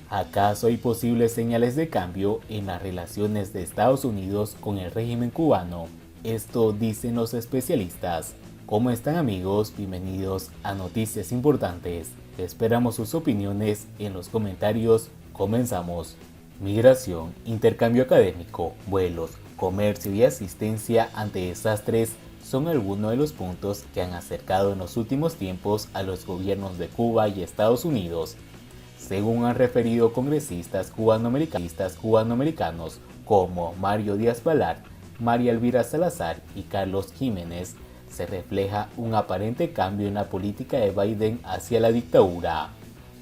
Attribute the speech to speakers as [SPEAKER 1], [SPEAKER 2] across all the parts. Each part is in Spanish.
[SPEAKER 1] ¿Acaso hay posibles señales de cambio en las relaciones de Estados Unidos con el régimen cubano? Esto dicen los especialistas. ¿Cómo están, amigos? Bienvenidos a Noticias Importantes. Esperamos sus opiniones en los comentarios. Comenzamos. Migración, intercambio académico, vuelos, comercio y asistencia ante desastres son algunos de los puntos que han acercado en los últimos tiempos a los gobiernos de Cuba y Estados Unidos. Según han referido congresistas cubanoamericanos como Mario Díaz-Balart, María Elvira Salazar y Carlos Jiménez, se refleja un aparente cambio en la política de Biden hacia la dictadura.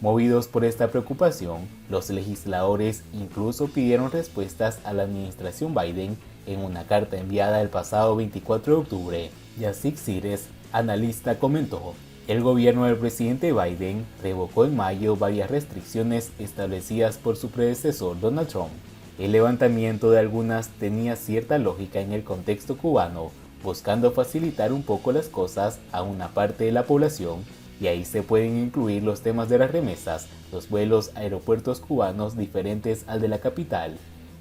[SPEAKER 1] Movidos por esta preocupación, los legisladores incluso pidieron respuestas a la administración Biden en una carta enviada el pasado 24 de octubre. Yacik Cires, analista, comentó: el gobierno del presidente Biden revocó en mayo varias restricciones establecidas por su predecesor Donald Trump. El levantamiento de algunas tenía cierta lógica en el contexto cubano, buscando facilitar un poco las cosas a una parte de la población, y ahí se pueden incluir los temas de las remesas, los vuelos a aeropuertos cubanos diferentes al de la capital,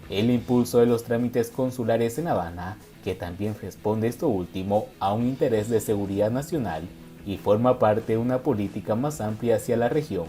[SPEAKER 1] el impulso de los trámites consulares en Habana, que también responde esto último a un interés de seguridad nacional y forma parte de una política más amplia hacia la región,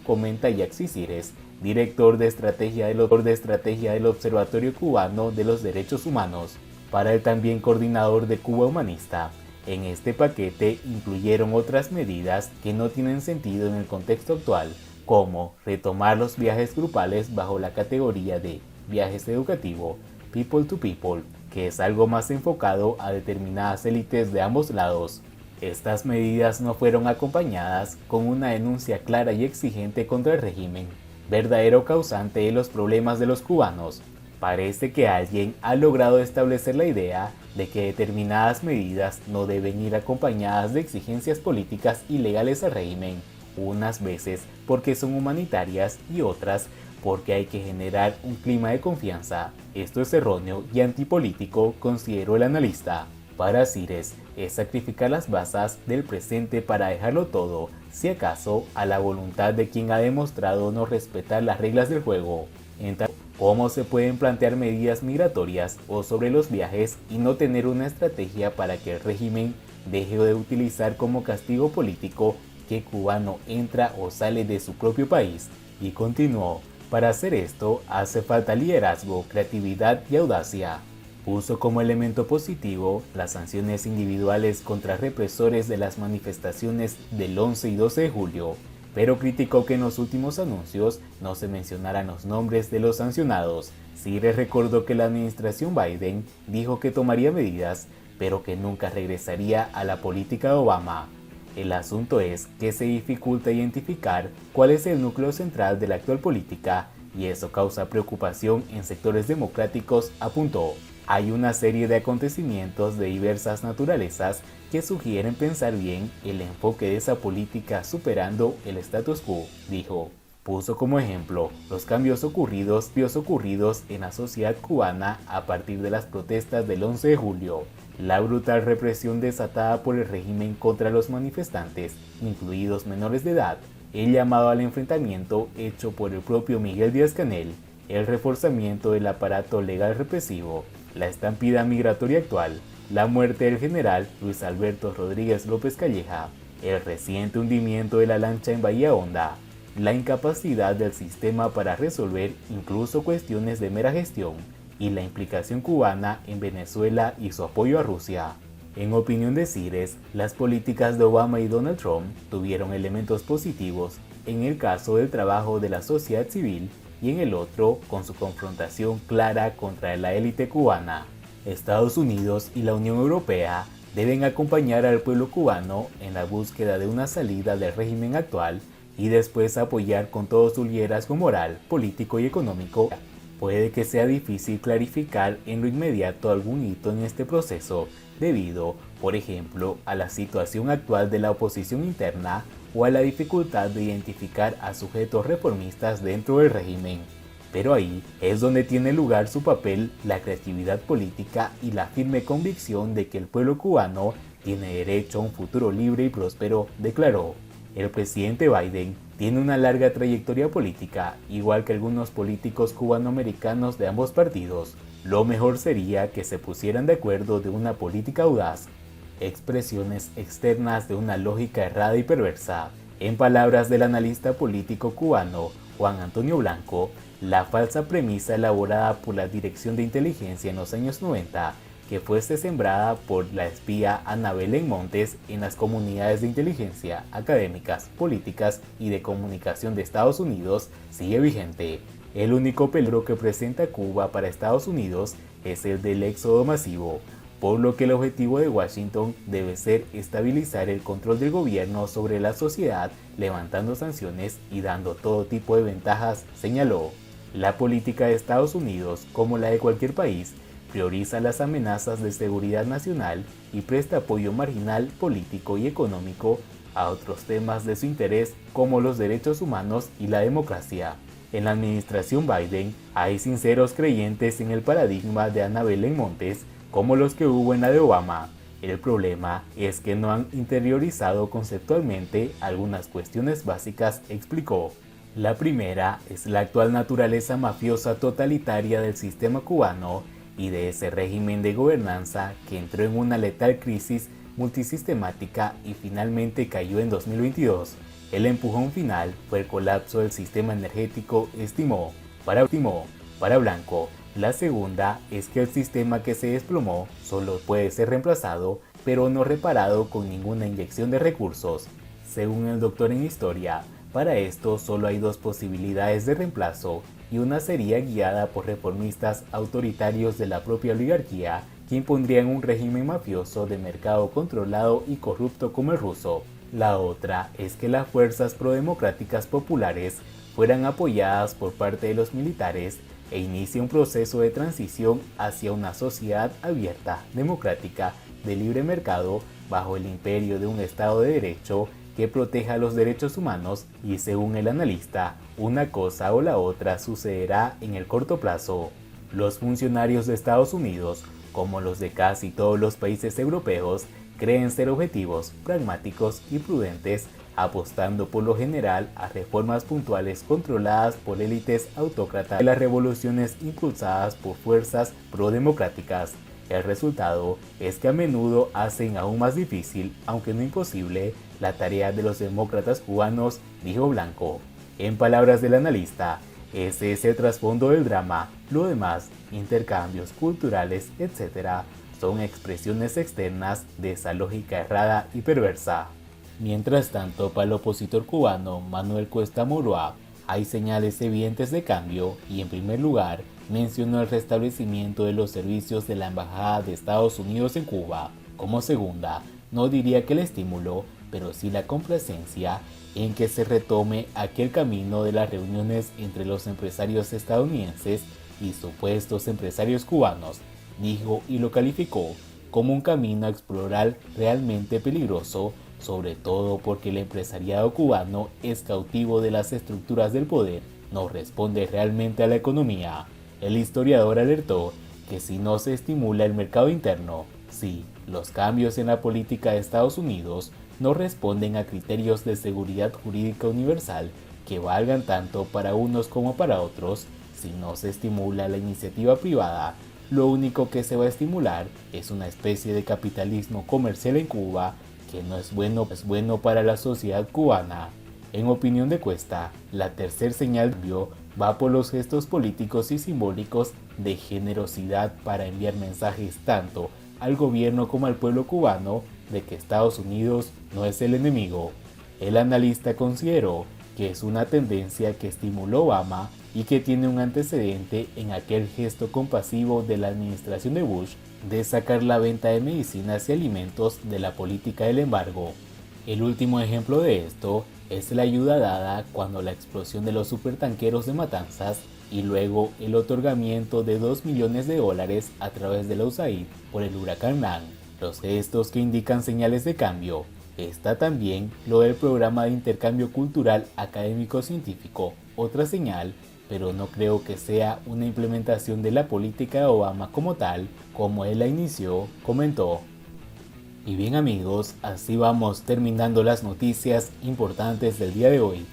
[SPEAKER 1] comenta Yacik Cires, director de estrategia del Observatorio Cubano de los Derechos Humanos. Para el también coordinador de Cuba Humanista, en este paquete incluyeron otras medidas que no tienen sentido en el contexto actual, como retomar los viajes grupales bajo la categoría de viajes educativo, people to people, que es algo más enfocado a determinadas élites de ambos lados. Estas medidas no fueron acompañadas con una denuncia clara y exigente contra el régimen, verdadero causante de los problemas de los cubanos. Parece que alguien ha logrado establecer la idea de que determinadas medidas no deben ir acompañadas de exigencias políticas y legales al régimen, unas veces porque son humanitarias y otras porque hay que generar un clima de confianza. Esto es erróneo y antipolítico, consideró el analista. Para Cires, es sacrificar las bazas del presente para dejarlo todo, si acaso, a la voluntad de quien ha demostrado no respetar las reglas del juego. ¿Cómo se pueden plantear medidas migratorias o sobre los viajes y no tener una estrategia para que el régimen deje de utilizar como castigo político que cubano entra o sale de su propio país? Y continuó: para hacer esto hace falta liderazgo, creatividad y audacia. Puso como elemento positivo las sanciones individuales contra represores de las manifestaciones del 11 y 12 de julio, pero criticó que en los últimos anuncios no se mencionaran los nombres de los sancionados. Cires recordó que la administración Biden dijo que tomaría medidas, pero que nunca regresaría a la política de Obama. El asunto es que se dificulta identificar cuál es el núcleo central de la actual política, y eso causa preocupación en sectores democráticos, apuntó. Hay una serie de acontecimientos de diversas naturalezas que sugieren pensar bien el enfoque de esa política superando el status quo, dijo. Puso como ejemplo los cambios ocurridos en la sociedad cubana a partir de las protestas del 11 de julio, la brutal represión desatada por el régimen contra los manifestantes, incluidos menores de edad, el llamado al enfrentamiento hecho por el propio Miguel Díaz-Canel, el reforzamiento del aparato legal represivo, la estampida migratoria actual, la muerte del general Luis Alberto Rodríguez López Calleja, el reciente hundimiento de la lancha en Bahía Honda, la incapacidad del sistema para resolver incluso cuestiones de mera gestión, y la implicación cubana en Venezuela y su apoyo a Rusia. En opinión de Cires, las políticas de Obama y Donald Trump tuvieron elementos positivos, en el caso del trabajo de la sociedad civil y en el otro con su confrontación clara contra la élite cubana. Estados Unidos y la Unión Europea deben acompañar al pueblo cubano en la búsqueda de una salida del régimen actual y después apoyar con todo su liderazgo moral, político y económico. Puede que sea difícil clarificar en lo inmediato algún hito en este proceso, debido, por ejemplo, a la situación actual de la oposición interna o a la dificultad de identificar a sujetos reformistas dentro del régimen. Pero ahí es donde tiene lugar su papel, la creatividad política y la firme convicción de que el pueblo cubano tiene derecho a un futuro libre y próspero, declaró. El presidente Biden tiene una larga trayectoria política, igual que algunos políticos cubanoamericanos de ambos partidos. Lo mejor sería que se pusieran de acuerdo de una política audaz, expresiones externas de una lógica errada y perversa. En palabras del analista político cubano Juan Antonio Blanco, la falsa premisa elaborada por la Dirección de Inteligencia en los años 90, que fuese sembrada por la espía Ana Belén Montes en las comunidades de inteligencia, académicas, políticas y de comunicación de Estados Unidos, sigue vigente. El único peligro que presenta Cuba para Estados Unidos es el del éxodo masivo, por lo que el objetivo de Washington debe ser estabilizar el control del gobierno sobre la sociedad, levantando sanciones y dando todo tipo de ventajas, señaló. La política de Estados Unidos, como la de cualquier país, prioriza las amenazas de seguridad nacional y presta apoyo marginal, político y económico a otros temas de su interés como los derechos humanos y la democracia. En la administración Biden hay sinceros creyentes en el paradigma de Ana Belén Montes como los que hubo en la de Obama. El problema es que no han interiorizado conceptualmente algunas cuestiones básicas, explicó. La primera es la actual naturaleza mafiosa totalitaria del sistema cubano y de ese régimen de gobernanza que entró en una letal crisis multisistemática y finalmente cayó en 2022. El empujón final fue el colapso del sistema energético, estimó. Para Blanco, la segunda es que el sistema que se desplomó solo puede ser reemplazado, pero no reparado con ninguna inyección de recursos. Según el doctor en historia, para esto solo hay dos posibilidades de reemplazo, y una sería guiada por reformistas autoritarios de la propia oligarquía que impondrían un régimen mafioso de mercado controlado y corrupto como el ruso. La otra es que las fuerzas prodemocráticas populares fueran apoyadas por parte de los militares e inicie un proceso de transición hacia una sociedad abierta, democrática, de libre mercado, bajo el imperio de un Estado de Derecho que proteja los derechos humanos y, según el analista, una cosa o la otra sucederá en el corto plazo. Los funcionarios de Estados Unidos, como los de casi todos los países europeos, creen ser objetivos, pragmáticos y prudentes, apostando por lo general a reformas puntuales controladas por élites autócratas de las revoluciones impulsadas por fuerzas prodemocráticas. El resultado es que a menudo hacen aún más difícil, aunque no imposible, la tarea de los demócratas cubanos, dijo Blanco. En palabras del analista, ese es el trasfondo del drama. Lo demás, intercambios culturales, etc., son expresiones externas de esa lógica errada y perversa. Mientras tanto, para el opositor cubano Manuel Cuesta Moroa, hay señales evidentes de cambio y, en primer lugar, mencionó el restablecimiento de los servicios de la Embajada de Estados Unidos en Cuba. Como segunda, no diría que el estímulo, pero sí la complacencia en que se retome aquel camino de las reuniones entre los empresarios estadounidenses y supuestos empresarios cubanos, dijo, y lo calificó como un camino a explorar realmente peligroso, sobre todo porque el empresariado cubano es cautivo de las estructuras del poder, no responde realmente a la economía. El historiador alertó que si no se estimula el mercado interno, si los cambios en la política de Estados Unidos no responden a criterios de seguridad jurídica universal que valgan tanto para unos como para otros, si no se estimula la iniciativa privada, lo único que se va a estimular es una especie de capitalismo comercial en Cuba que no es bueno para la sociedad cubana. En opinión de Cuesta, la tercer señal va por los gestos políticos y simbólicos de generosidad para enviar mensajes tanto al gobierno como al pueblo cubano de que Estados Unidos no es el enemigo. El analista consideró que es una tendencia que estimuló Obama y que tiene un antecedente en aquel gesto compasivo de la administración de Bush de sacar la venta de medicinas y alimentos de la política del embargo. El último ejemplo de esto es la ayuda dada cuando la explosión de los supertanqueros de Matanzas y luego el otorgamiento de $2 millones a través de la USAID por el huracán Nan, los gestos que indican señales de cambio. Está también lo del programa de intercambio cultural académico-científico, otra señal, pero no creo que sea una implementación de la política de Obama como tal, como él la inició, comentó. Y bien amigos, así vamos terminando las noticias importantes del día de hoy.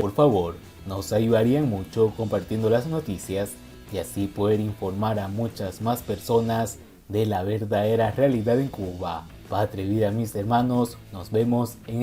[SPEAKER 1] Por favor, nos ayudarían mucho compartiendo las noticias y así poder informar a muchas más personas de la verdadera realidad en Cuba. Patria y vida, mis hermanos, nos vemos en el